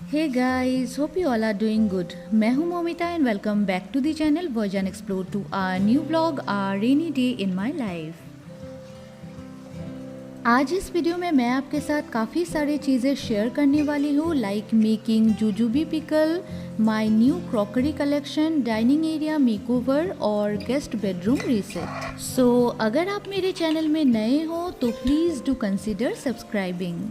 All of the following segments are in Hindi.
Hey guys, hope you all are doing good. मैं हूं Momita and welcome back to the channel version explore to our new blog our rainy day in my life. आज इस वीडियो में मैं आपके साथ काफ़ी सारी चीज़ें शेयर करने वाली हूँ, like making jujube pickle, my new crockery collection, dining area makeover और गेस्ट बेडरूम रीसेट। सो अगर आप मेरे चैनल में नए हो तो please do consider subscribing.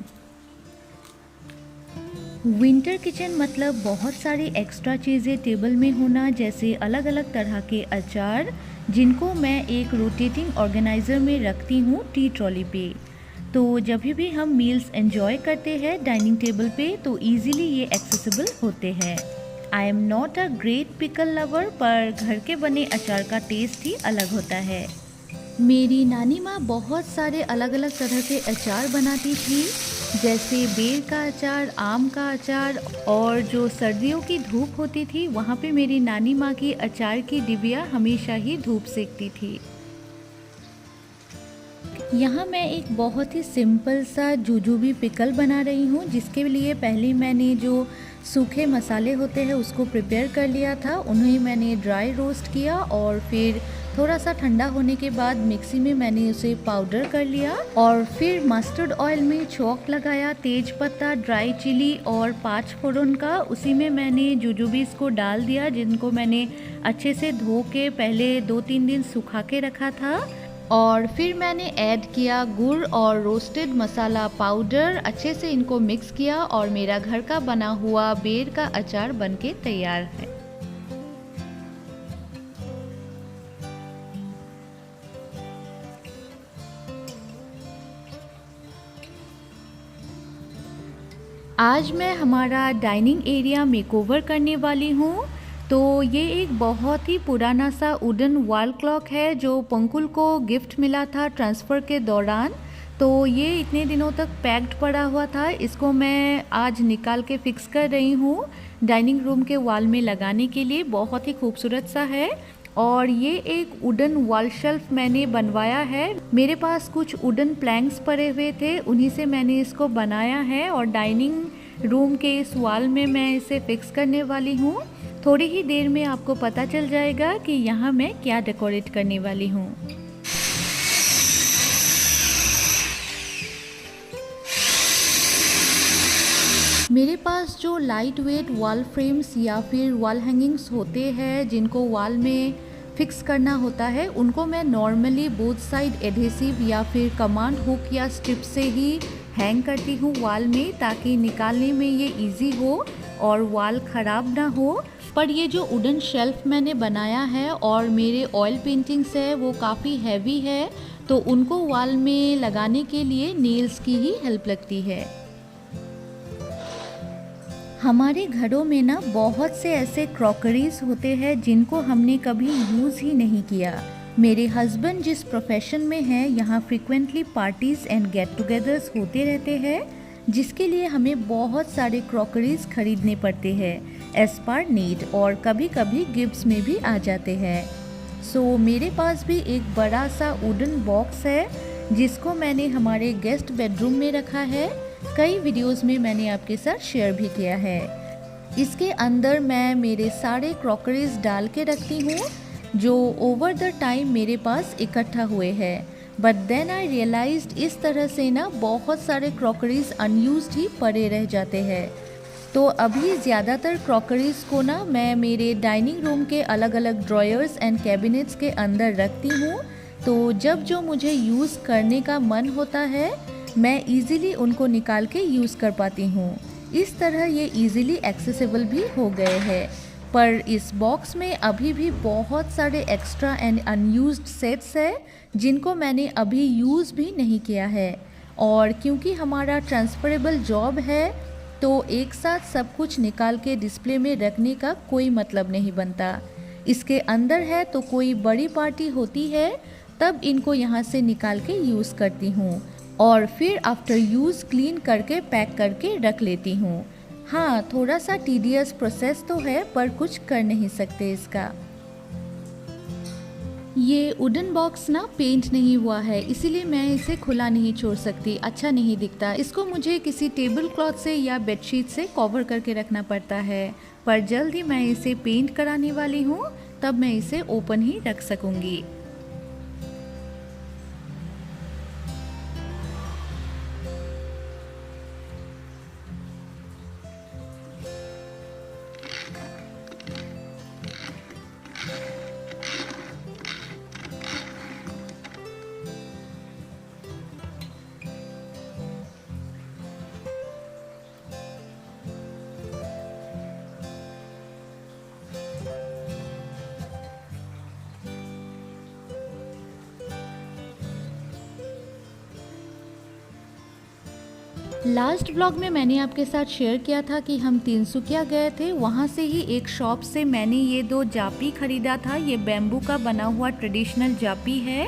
Winter kitchen मतलब बहुत सारी एक्स्ट्रा चीज़ें टेबल में होना, जैसे अलग अलग तरह के अचार जिनको मैं एक रोटेटिंग ऑर्गेनाइज़र में रखती हूँ टी ट्रॉली पे। तो जब भी हम मील्स एंजॉय करते हैं डाइनिंग टेबल पे तो इजीली ये एक्सेसिबल होते हैं। I am not a great pickle lover, पर घर के बने अचार का टेस्ट ही अलग होता है। मेरी नानी माँ बहुत सारे अलग अलग तरह के अचार बनाती थी, जैसे बेर का अचार, आम का अचार, और जो सर्दियों की धूप होती थी वहाँ पे मेरी नानी माँ की अचार की डिबिया हमेशा ही धूप सेकती थी। यहाँ मैं एक बहुत ही सिंपल सा जुजुबी पिकल बना रही हूँ, जिसके लिए पहले मैंने जो सूखे मसाले होते हैं उसको प्रिपेयर कर लिया था, उन्हें मैंने ड्राई रोस्ट किया और फिर थोड़ा सा ठंडा होने के बाद मिक्सी में मैंने उसे पाउडर कर लिया और फिर मस्टर्ड ऑयल में छौंक लगाया, तेज पत्ता, ड्राई चिली और 5 फोड़न का। उसी में मैंने जुजुबीस को डाल दिया, जिनको मैंने अच्छे से धो के पहले 2-3 दिन सुखा के रखा था, और फिर मैंने ऐड किया गुड़ और रोस्टेड मसाला पाउडर। अच्छे से इनको मिक्स किया और मेरा घर का बना हुआ बेर का अचार बनके तैयार है। आज मैं हमारा डाइनिंग एरिया मेकओवर करने वाली हूँ। तो ये एक बहुत ही पुराना सा वुडन वॉल क्लॉक है जो पंकुल को गिफ्ट मिला था ट्रांसफ़र के दौरान। तो ये इतने दिनों तक पैक्ड पड़ा हुआ था, इसको मैं आज निकाल के फिक्स कर रही हूँ डाइनिंग रूम के वॉल में लगाने के लिए। बहुत ही खूबसूरत सा है और ये एक वुडन वॉल शेल्फ मैंने बनवाया है। मेरे पास कुछ वुडन प्लैंक्स पड़े हुए थे, उन्हीं से मैंने इसको बनाया है और डाइनिंग रूम के इस वॉल में मैं इसे फिक्स करने वाली हूँ। थोड़ी ही देर में आपको पता चल जाएगा कि यहाँ मैं क्या डेकोरेट करने वाली हूँ। मेरे पास जो लाइट वेट वॉल फ्रेम्स या फिर वॉल हैंगिंग्स होते हैं जिनको वॉल में फिक्स करना होता है, उनको मैं नॉर्मली बोथ साइड एडहेसिव या फिर कमांड हुक या स्ट्रिप से ही हैंग करती हूँ वॉल में, ताकि निकालने में ये इजी हो और वॉल ख़राब ना हो। पर ये जो वुडन शेल्फ मैंने बनाया है और मेरे ऑयल पेंटिंग्स है वो काफ़ी हैवी है, तो उनको वॉल में लगाने के लिए नेल्स की ही हेल्प लगती है। हमारे घरों में ना बहुत से ऐसे क्रॉकरीज होते हैं जिनको हमने कभी यूज़ ही नहीं किया। मेरे हस्बैंड जिस प्रोफेशन में हैं, यहाँ frequently parties and get togethers होते रहते हैं, जिसके लिए हमें बहुत सारे क्रॉकरीज खरीदने पड़ते हैं एज पर नीड, और कभी कभी गिफ्ट्स में भी आ जाते हैं। सो मेरे पास भी एक बड़ा सा वुडन बॉक्स है जिसको मैंने हमारे गेस्ट बेडरूम में रखा है। कई वीडियोस में मैंने आपके साथ शेयर भी किया है। इसके अंदर मैं मेरे सारे क्रॉकरीज डाल के रखती हूँ जो ओवर द टाइम मेरे पास इकट्ठा हुए हैं। बट देन आई रियलाइज्ड इस तरह से ना बहुत सारे क्रॉकरीज अनयूज्ड ही पड़े रह जाते हैं। तो अभी ज़्यादातर क्रॉकरीज को ना मैं मेरे डाइनिंग रूम के अलग अलग ड्रॉयर्स एंड कैबिनेट्स के अंदर रखती हूँ। तो जब जो मुझे यूज़ करने का मन होता है मैं इजीली उनको निकाल के यूज़ कर पाती हूँ। इस तरह ये इजीली एक्सेसिबल भी हो गए हैं। पर इस बॉक्स में अभी भी बहुत सारे एक्स्ट्रा एंड अनयूज्ड सेट्स हैं जिनको मैंने अभी यूज़ भी नहीं किया है, और क्योंकि हमारा ट्रांसफरेबल जॉब है तो एक साथ सब कुछ निकाल के डिस्प्ले में रखने का कोई मतलब नहीं बनता। इसके अंदर है तो कोई बड़ी पार्टी होती है तब इनको यहाँ से निकाल के यूज़ करती हूँ और फिर आफ्टर यूज़ क्लीन करके पैक करके रख लेती हूँ। हाँ, थोड़ा सा टीडियस प्रोसेस तो है पर कुछ कर नहीं सकते इसका। ये वुडन बॉक्स ना पेंट नहीं हुआ है, इसीलिए मैं इसे खुला नहीं छोड़ सकती, अच्छा नहीं दिखता। इसको मुझे किसी टेबल क्लॉथ से या बेडशीट से कवर करके रखना पड़ता है, पर जल्द ही मैं इसे पेंट कराने वाली हूँ, तब मैं इसे ओपन ही रख सकूँगी। लास्ट ब्लॉग में मैंने आपके साथ शेयर किया था कि हम तिनसुकिया गए थे, वहाँ से ही एक शॉप से मैंने ये 2 जापी खरीदा था। ये बैम्बू का बना हुआ ट्रेडिशनल जापी है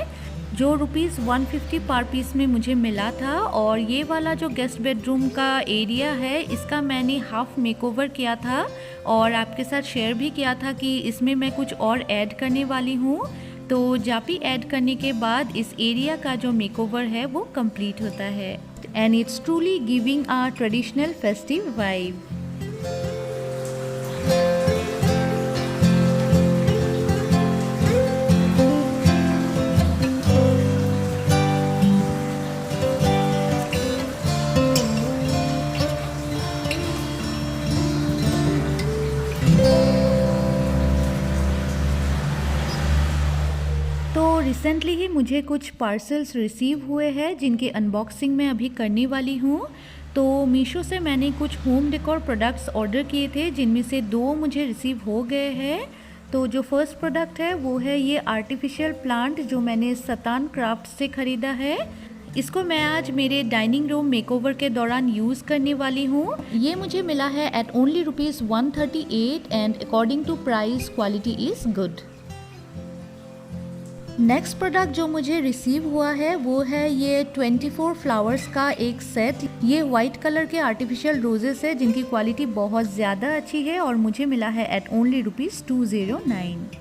जो ₹150 पर पीस में मुझे मिला था। और ये वाला जो गेस्ट बेडरूम का एरिया है, इसका मैंने हाफ मेकओवर किया था और आपके साथ शेयर भी किया था कि इसमें मैं कुछ और ऐड करने वाली हूँ। तो जापी ऐड करने के बाद इस एरिया का जो मेकओवर है वो कंप्लीट होता है, and it's truly giving a traditional festive vibe. तो रिसेंटली ही मुझे कुछ पार्सल्स रिसीव हुए हैं जिनके अनबॉक्सिंग मैं अभी करने वाली हूँ। तो मीशो से मैंने कुछ होम डेकोर प्रोडक्ट्स ऑर्डर किए थे, जिनमें से 2 मुझे रिसीव हो गए हैं। तो जो फर्स्ट प्रोडक्ट है वो है ये आर्टिफिशियल प्लांट जो मैंने सतान क्राफ्ट से ख़रीदा है। इसको मैं आज मेरे डाइनिंग रूम मेकओवर के दौरान यूज़ करने वाली हूँ। ये मुझे मिला है at only ₹138 and according to price quality is good. Next product जो मुझे रिसीव हुआ है वो है ये 24 फ्लावर्स का एक सेट। ये वाइट कलर के आर्टिफिशियल रोजेस है जिनकी क्वालिटी बहुत ज़्यादा अच्छी है और मुझे मिला है एट ओनली ₹209।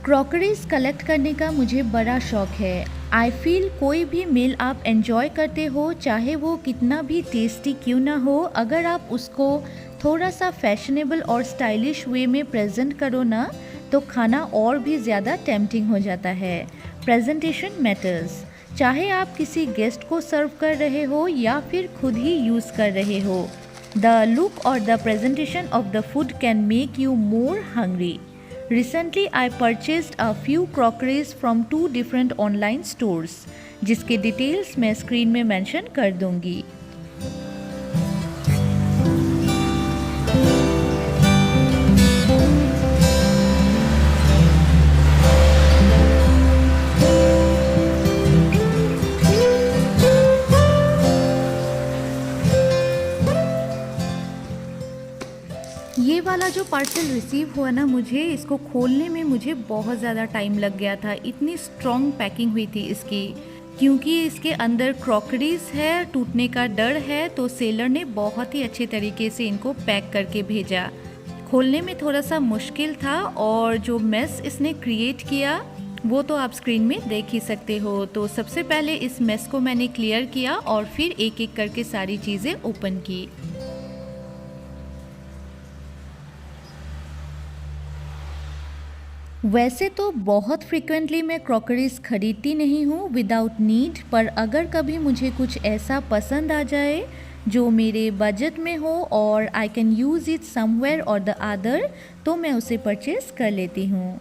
क्रॉकरीज कलेक्ट करने का मुझे बड़ा शौक है। आई फील कोई भी मील आप एंजॉय करते हो, चाहे वो कितना भी टेस्टी क्यों ना हो, अगर आप उसको थोड़ा सा फैशनेबल और स्टाइलिश वे में प्रेजेंट करो ना, तो खाना और भी ज़्यादा टेम्पटिंग हो जाता है। Presentation matters. चाहे आप किसी गेस्ट को सर्व कर रहे हो या फिर खुद ही यूज़ कर रहे हो, द लुक और the presentation of the food can make you more hungry. Recently, I purchased a few crockeries from 2 different online stores, जिसके डिटेल्स मैं स्क्रीन में मेंशन कर दूंगी। ये वाला जो पार्सल रिसीव हुआ ना, मुझे इसको खोलने में मुझे बहुत ज़्यादा टाइम लग गया था। इतनी स्ट्रॉन्ग पैकिंग हुई थी इसकी, क्योंकि इसके अंदर क्रॉकरीज है, टूटने का डर है, तो सेलर ने बहुत ही अच्छे तरीके से इनको पैक करके भेजा। खोलने में थोड़ा सा मुश्किल था और जो मेस इसने क्रिएट किया वो तो आप स्क्रीन में देख ही सकते हो। तो सबसे पहले इस मेस को मैंने क्लियर किया और फिर एक एक करके सारी चीज़ें ओपन की। वैसे तो बहुत फ्रिक्वेंटली मैं क्रॉकरीज खरीदती नहीं हूँ विदाउट नीड, पर अगर कभी मुझे कुछ ऐसा पसंद आ जाए जो मेरे बजट में हो और I can use it somewhere और द अदर, तो मैं उसे परचेज़ कर लेती हूँ।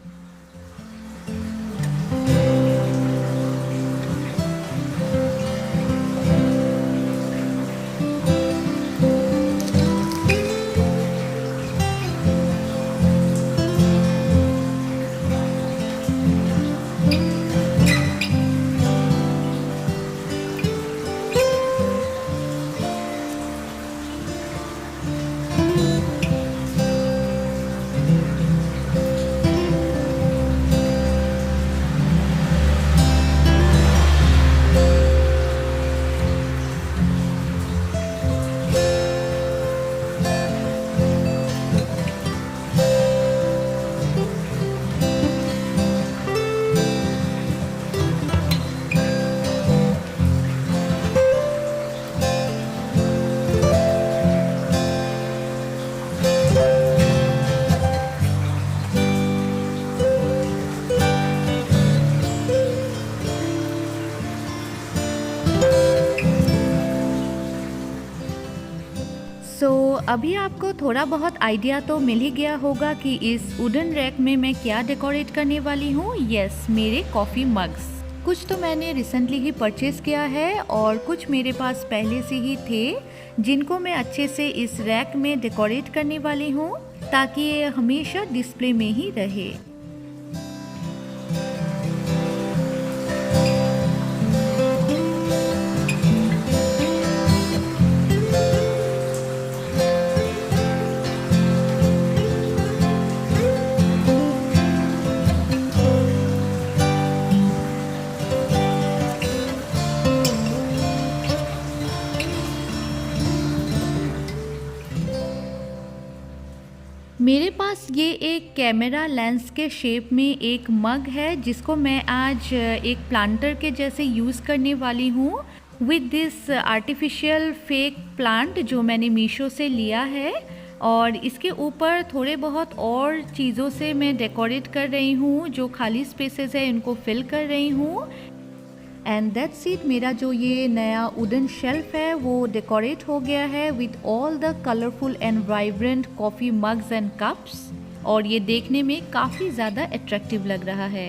अभी आपको थोड़ा बहुत आइडिया तो मिल ही गया होगा कि इस वुडन रैक में मैं क्या डेकोरेट करने वाली हूँ। यस, मेरे कॉफ़ी मग्स। कुछ तो मैंने रिसेंटली ही परचेज़ किया है और कुछ मेरे पास पहले से ही थे, जिनको मैं अच्छे से इस रैक में डेकोरेट करने वाली हूँ ताकि ये हमेशा डिस्प्ले में ही रहे। मेरे पास ये एक कैमरा लेंस के शेप में एक मग है, जिसको मैं आज एक प्लांटर के जैसे यूज़ करने वाली हूँ with this artificial fake plant जो मैंने मीशो से लिया है। और इसके ऊपर थोड़े बहुत और चीज़ों से मैं डेकोरेट कर रही हूँ, जो खाली स्पेसेस है उनको फिल कर रही हूँ। एंड दैट्स इट, मेरा जो ये नया वुडन शेल्फ है वो डेकोरेट हो गया है with all the colourful and vibrant coffee mugs and cups, और ये देखने में काफ़ी ज़्यादा अट्रैक्टिव लग रहा है।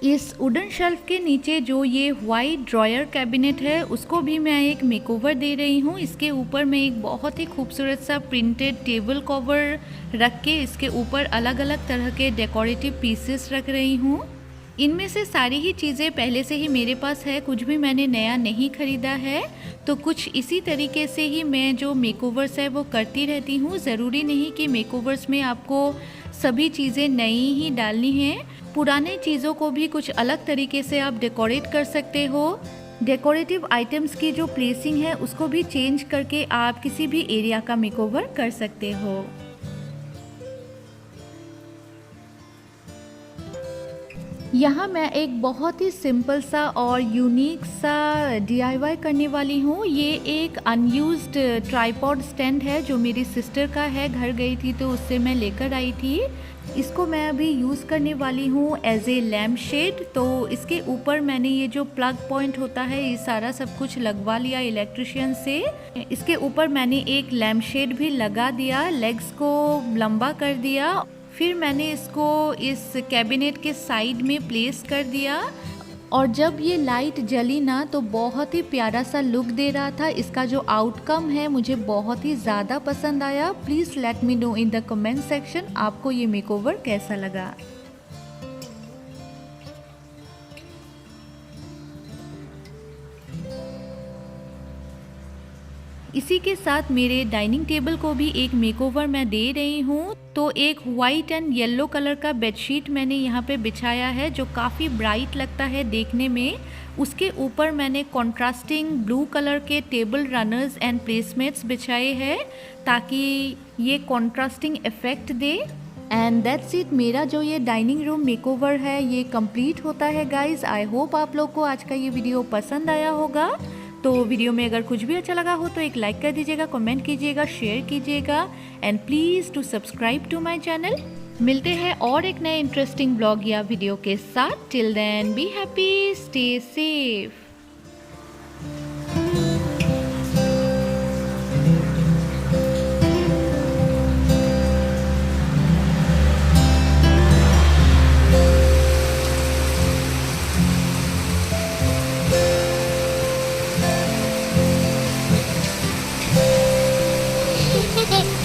इस वुडन शेल्फ के नीचे जो ये वाइट ड्रॉयर कैबिनेट है उसको भी मैं एक मेकओवर दे रही हूँ। इसके ऊपर मैं एक बहुत ही खूबसूरत सा प्रिंटेड टेबल कवर रख के इसके ऊपर अलग अलग तरह के डेकोरेटिव पीसेस रख रही हूँ। इनमें से सारी ही चीज़ें पहले से ही मेरे पास है, कुछ भी मैंने नया नहीं ख़रीदा है। तो कुछ इसी तरीके से ही मैं जो मेकओवर्स है वो करती रहती हूँ। ज़रूरी नहीं कि मेकओवर्स में आपको सभी चीज़ें नई ही डालनी हैं, पुराने चीज़ों को भी कुछ अलग तरीके से आप डेकोरेट कर सकते हो। डेकोरेटिव आइटम्स की जो प्लेसिंग है उसको भी चेंज करके आप किसी भी एरिया का मेकओवर कर सकते हो। यहाँ मैं एक बहुत ही सिंपल सा और यूनिक सा DIY करने वाली हूँ। ये एक अनयूज्ड ट्राइपॉड स्टैंड है जो मेरी सिस्टर का है, घर गई थी तो उससे मैं लेकर आई थी। इसको मैं अभी यूज़ करने वाली हूँ एज ए लैम्प शेड। तो इसके ऊपर मैंने ये जो प्लग पॉइंट होता है ये सारा सब कुछ लगवा लिया इलेक्ट्रिशियन से। इसके ऊपर मैंने एक लैम्प शेड भी लगा दिया, लेग्स को लंबा कर दिया। फिर मैंने इसको इस कैबिनेट के साइड में प्लेस कर दिया और जब ये लाइट जली ना तो बहुत ही प्यारा सा लुक दे रहा था। इसका जो आउटकम है मुझे बहुत ही ज़्यादा पसंद आया। Please let me know in the comment section आपको ये मेकओवर कैसा लगा। इसी के साथ मेरे डाइनिंग टेबल को भी एक मेकओवर मैं दे रही हूँ। तो एक वाइट एंड येलो कलर का बेडशीट मैंने यहाँ पे बिछाया है जो काफ़ी ब्राइट लगता है देखने में। उसके ऊपर मैंने कॉन्ट्रास्टिंग ब्लू कलर के टेबल रनर्स एंड प्लेसमेट्स बिछाए हैं ताकि ये contrasting effect they. And that's it, मेरा जो ये डाइनिंग रूम मेकओवर है ये कंप्लीट होता है गाइज। आई होप आप लोग को आज का ये वीडियो पसंद आया होगा। तो वीडियो में अगर कुछ भी अच्छा लगा हो तो एक लाइक कर दीजिएगा, कमेंट कीजिएगा, शेयर कीजिएगा and please to subscribe to my channel. मिलते हैं और एक नए इंटरेस्टिंग ब्लॉग या वीडियो के साथ। Till then be happy, stay safe. Hehehe